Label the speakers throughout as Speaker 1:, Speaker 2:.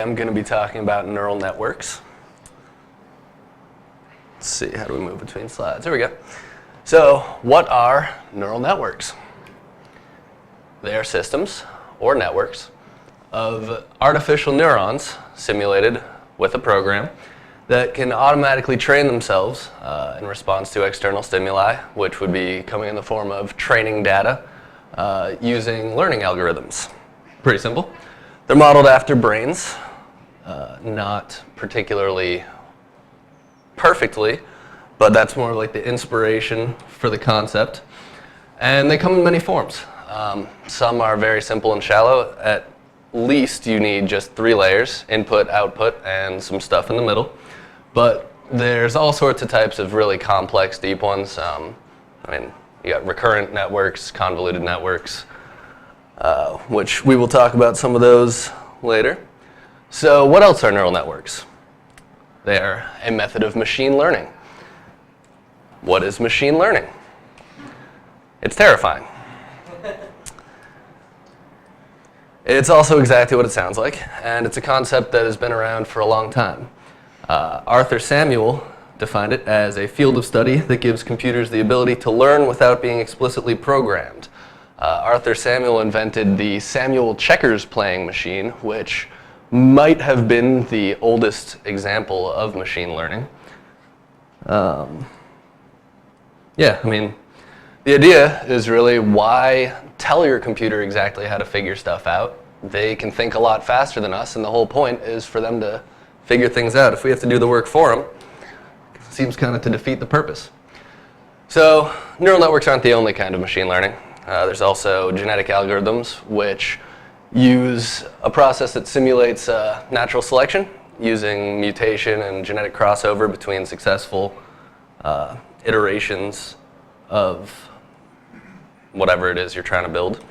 Speaker 1: I'm going to be talking about neural networks. Let's see, how do we move between slides? There we go. So, what are neural networks? They are systems, or networks, of artificial neurons simulated with a program that can automatically train themselves in response to external stimuli, which would be coming in the form of training data using learning algorithms. Pretty simple. They're modeled after brains. Not particularly perfectly, but that's more like the inspiration for the concept. And they come in many forms. Some are very simple and shallow. At least you need just 3 layers, input, output, and some stuff in the middle. But there's all sorts of types of really complex, deep ones. You got recurrent networks, convoluted networks, which we will talk about some of those later. So what else are neural networks? They are a method of machine learning. What is machine learning? It's terrifying. It's also exactly what it sounds like, and it's a concept that has been around for a long time. Arthur Samuel defined it as a field of study that gives computers the ability to learn without being explicitly programmed. Arthur Samuel invented the Samuel checkers playing machine, which might have been the oldest example of machine learning. The idea is really why tell your computer exactly how to figure stuff out. They can think a lot faster than us, and the whole point is for them to figure things out. If we have to do the work for them, it seems kind of to defeat the purpose. So neural networks aren't the only kind of machine learning. There's also genetic algorithms, which use a process that simulates natural selection using mutation and genetic crossover between successful iterations of whatever it is you're trying to build.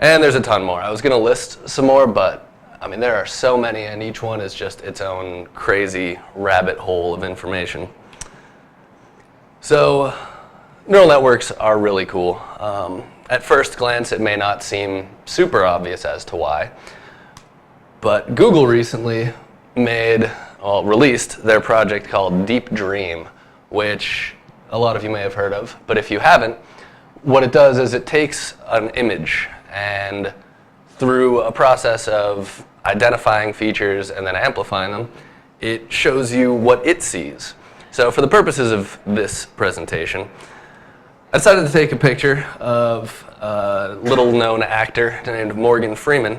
Speaker 1: And there's a ton more. I was going to list some more, but there are so many, and each one is just its own crazy rabbit hole of information. So neural networks are really cool. At first glance, it may not seem super obvious as to why, but Google recently released their project called Deep Dream, which a lot of you may have heard of, but if you haven't, what it does is it takes an image and through a process of identifying features and then amplifying them, it shows you what it sees. So for the purposes of this presentation, I decided to take a picture of a little-known actor named Morgan Freeman,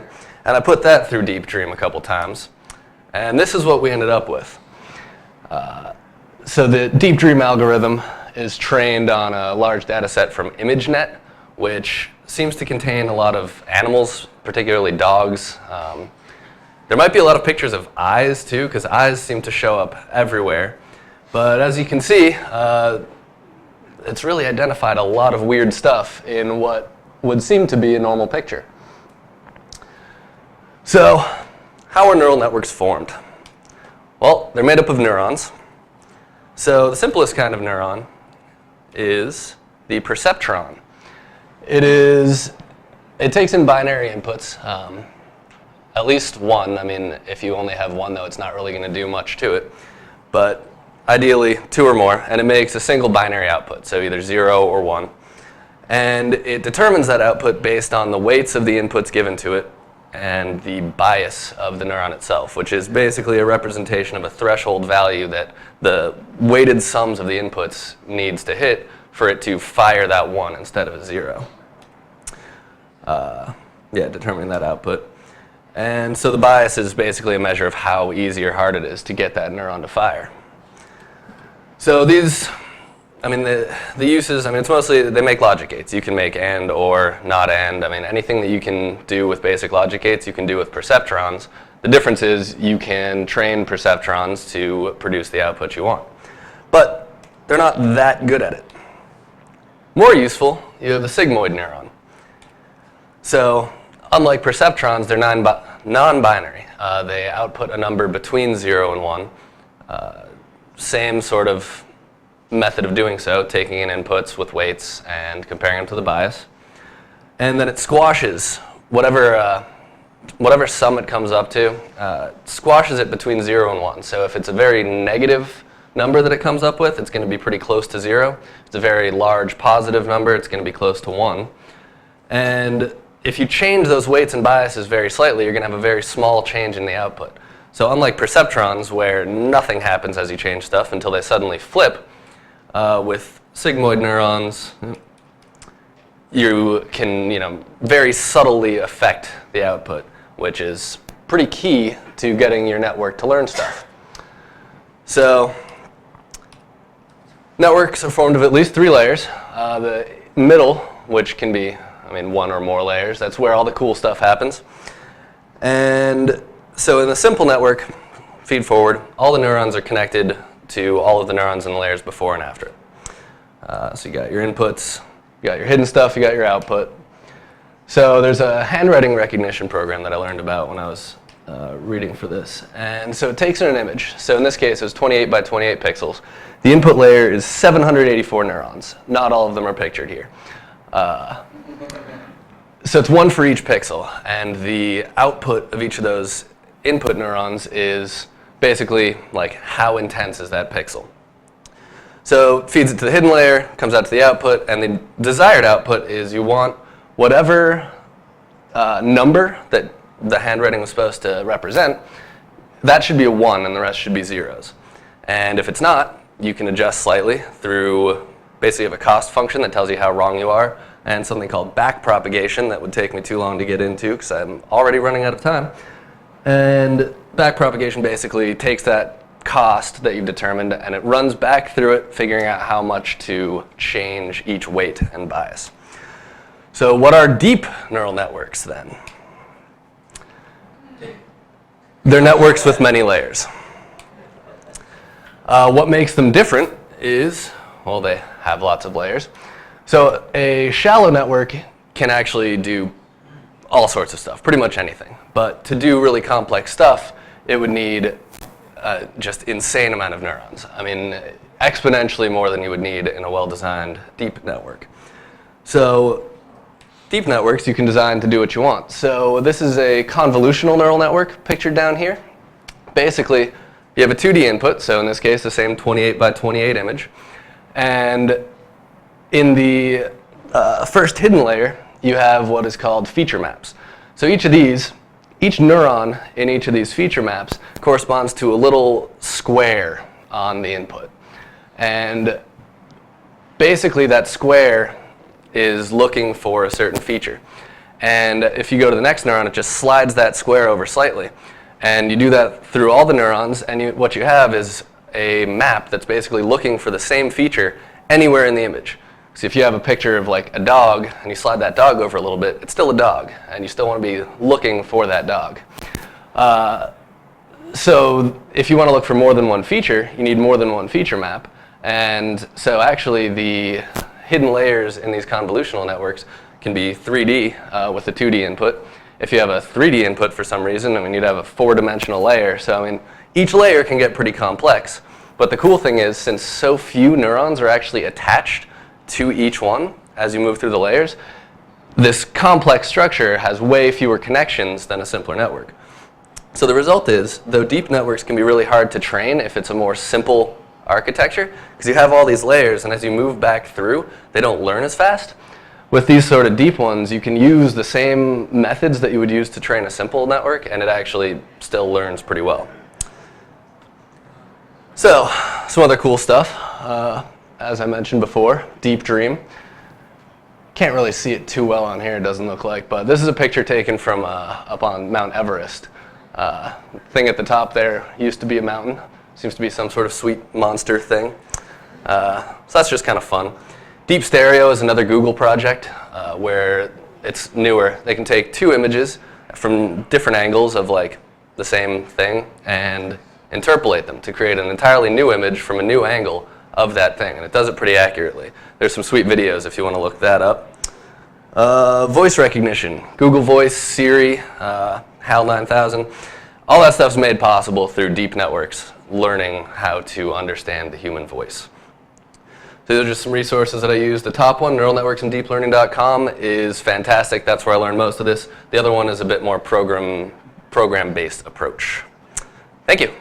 Speaker 1: and I put that through Deep Dream a couple times. And this is what we ended up with. So the Deep Dream algorithm is trained on a large data set from ImageNet, which seems to contain a lot of animals, particularly dogs. There might be a lot of pictures of eyes, too, because eyes seem to show up everywhere. But as you can see, it's really identified a lot of weird stuff in what would seem to be a normal picture. So, how are neural networks formed? Well, they're made up of neurons. So the simplest kind of neuron is the perceptron. It takes in binary inputs, at least one. If you only have one, though, it's not really going to do much to it. But ideally 2 or more, and it makes a single binary output, so either 0 or 1. And it determines that output based on the weights of the inputs given to it and the bias of the neuron itself, which is basically a representation of a threshold value that the weighted sums of the inputs needs to hit for it to fire that 1 instead of a 0. Determining that output. And so the bias is basically a measure of how easy or hard it is to get that neuron to fire. So these, the uses, it's mostly, they make logic gates. You can make and or not and. Anything that you can do with basic logic gates, you can do with perceptrons. The difference is you can train perceptrons to produce the output you want. But they're not that good at it. More useful, you have the sigmoid neuron. So unlike perceptrons, they're non-binary. They output a number between 0 and 1. Same sort of method of doing so, taking in inputs with weights and comparing them to the bias. And then it squashes whatever whatever sum it comes up to, squashes it between 0 and 1. So if it's a very negative number that it comes up with, it's going to be pretty close to 0. If it's a very large positive number, it's going to be close to 1. And if you change those weights and biases very slightly, you're going to have a very small change in the output. So unlike perceptrons, where nothing happens as you change stuff until they suddenly flip, with sigmoid neurons, you can, very subtly affect the output, which is pretty key to getting your network to learn stuff. So networks are formed of at least 3 layers. The middle, which can be, 1 or more layers, that's where all the cool stuff happens. And so in a simple network, feed forward, all the neurons are connected to all of the neurons in the layers before and after it. So you got your inputs, you got your hidden stuff, you got your output. So there's a handwriting recognition program that I learned about when I was reading for this. And so it takes in an image. So in this case, it was 28 by 28 pixels. The input layer is 784 neurons. Not all of them are pictured here. So it's 1 for each pixel. And the output of each of those input neurons is basically like how intense is that pixel. So it feeds it to the hidden layer, comes out to the output, and the desired output is you want whatever number that the handwriting was supposed to represent, that should be a 1 and the rest should be zeros. And if it's not, you can adjust slightly through basically a cost function that tells you how wrong you are, and something called backpropagation that would take me too long to get into because I'm already running out of time. And backpropagation basically takes that cost that you've determined and it runs back through it, figuring out how much to change each weight and bias. So what are deep neural networks then? They're networks with many layers. What makes them different is, well, they have lots of layers. So a shallow network can actually do all sorts of stuff, pretty much anything. But to do really complex stuff, it would need just insane amount of neurons. Exponentially more than you would need in a well-designed deep network. So deep networks you can design to do what you want. So this is a convolutional neural network pictured down here. Basically, you have a 2D input, so in this case the same 28 by 28 image. And in the first hidden layer, you have what is called feature maps. So each neuron in each of these feature maps corresponds to a little square on the input. And basically that square is looking for a certain feature. And if you go to the next neuron, it just slides that square over slightly. And you do that through all the neurons, and what you have is a map that's basically looking for the same feature anywhere in the image. So if you have a picture of like a dog, and you slide that dog over a little bit, it's still a dog, and you still want to be looking for that dog. So if you want to look for more than one feature, you need more than one feature map. And so actually the hidden layers in these convolutional networks can be 3D with a 2D input. If you have a 3D input for some reason, you'd have a 4-dimensional layer. So each layer can get pretty complex. But the cool thing is, since so few neurons are actually attached to each one as you move through the layers, this complex structure has way fewer connections than a simpler network. So the result is, though deep networks can be really hard to train if it's a more simple architecture, because you have all these layers, and as you move back through, they don't learn as fast. With these sort of deep ones, you can use the same methods that you would use to train a simple network, and it actually still learns pretty well. So, some other cool stuff. As I mentioned before, deep dream. Can't really see it too well on here, it doesn't look like, but this is a picture taken from up on Mount Everest. Thing at the top there used to be a mountain. Seems to be some sort of sweet monster thing. So that's just kind of fun. Deep Stereo is another Google project where it's newer. They can take 2 images from different angles of like the same thing and interpolate them to create an entirely new image from a new angle of that thing, and it does it pretty accurately. There's some sweet videos if you want to look that up. Voice recognition, Google Voice, Siri, HAL 9000, all that stuff's made possible through deep networks learning how to understand the human voice. So those are just some resources that I use. The top one, neuralnetworksanddeeplearning.com, is fantastic. That's where I learned most of this. The other one is a bit more program-based approach. Thank you.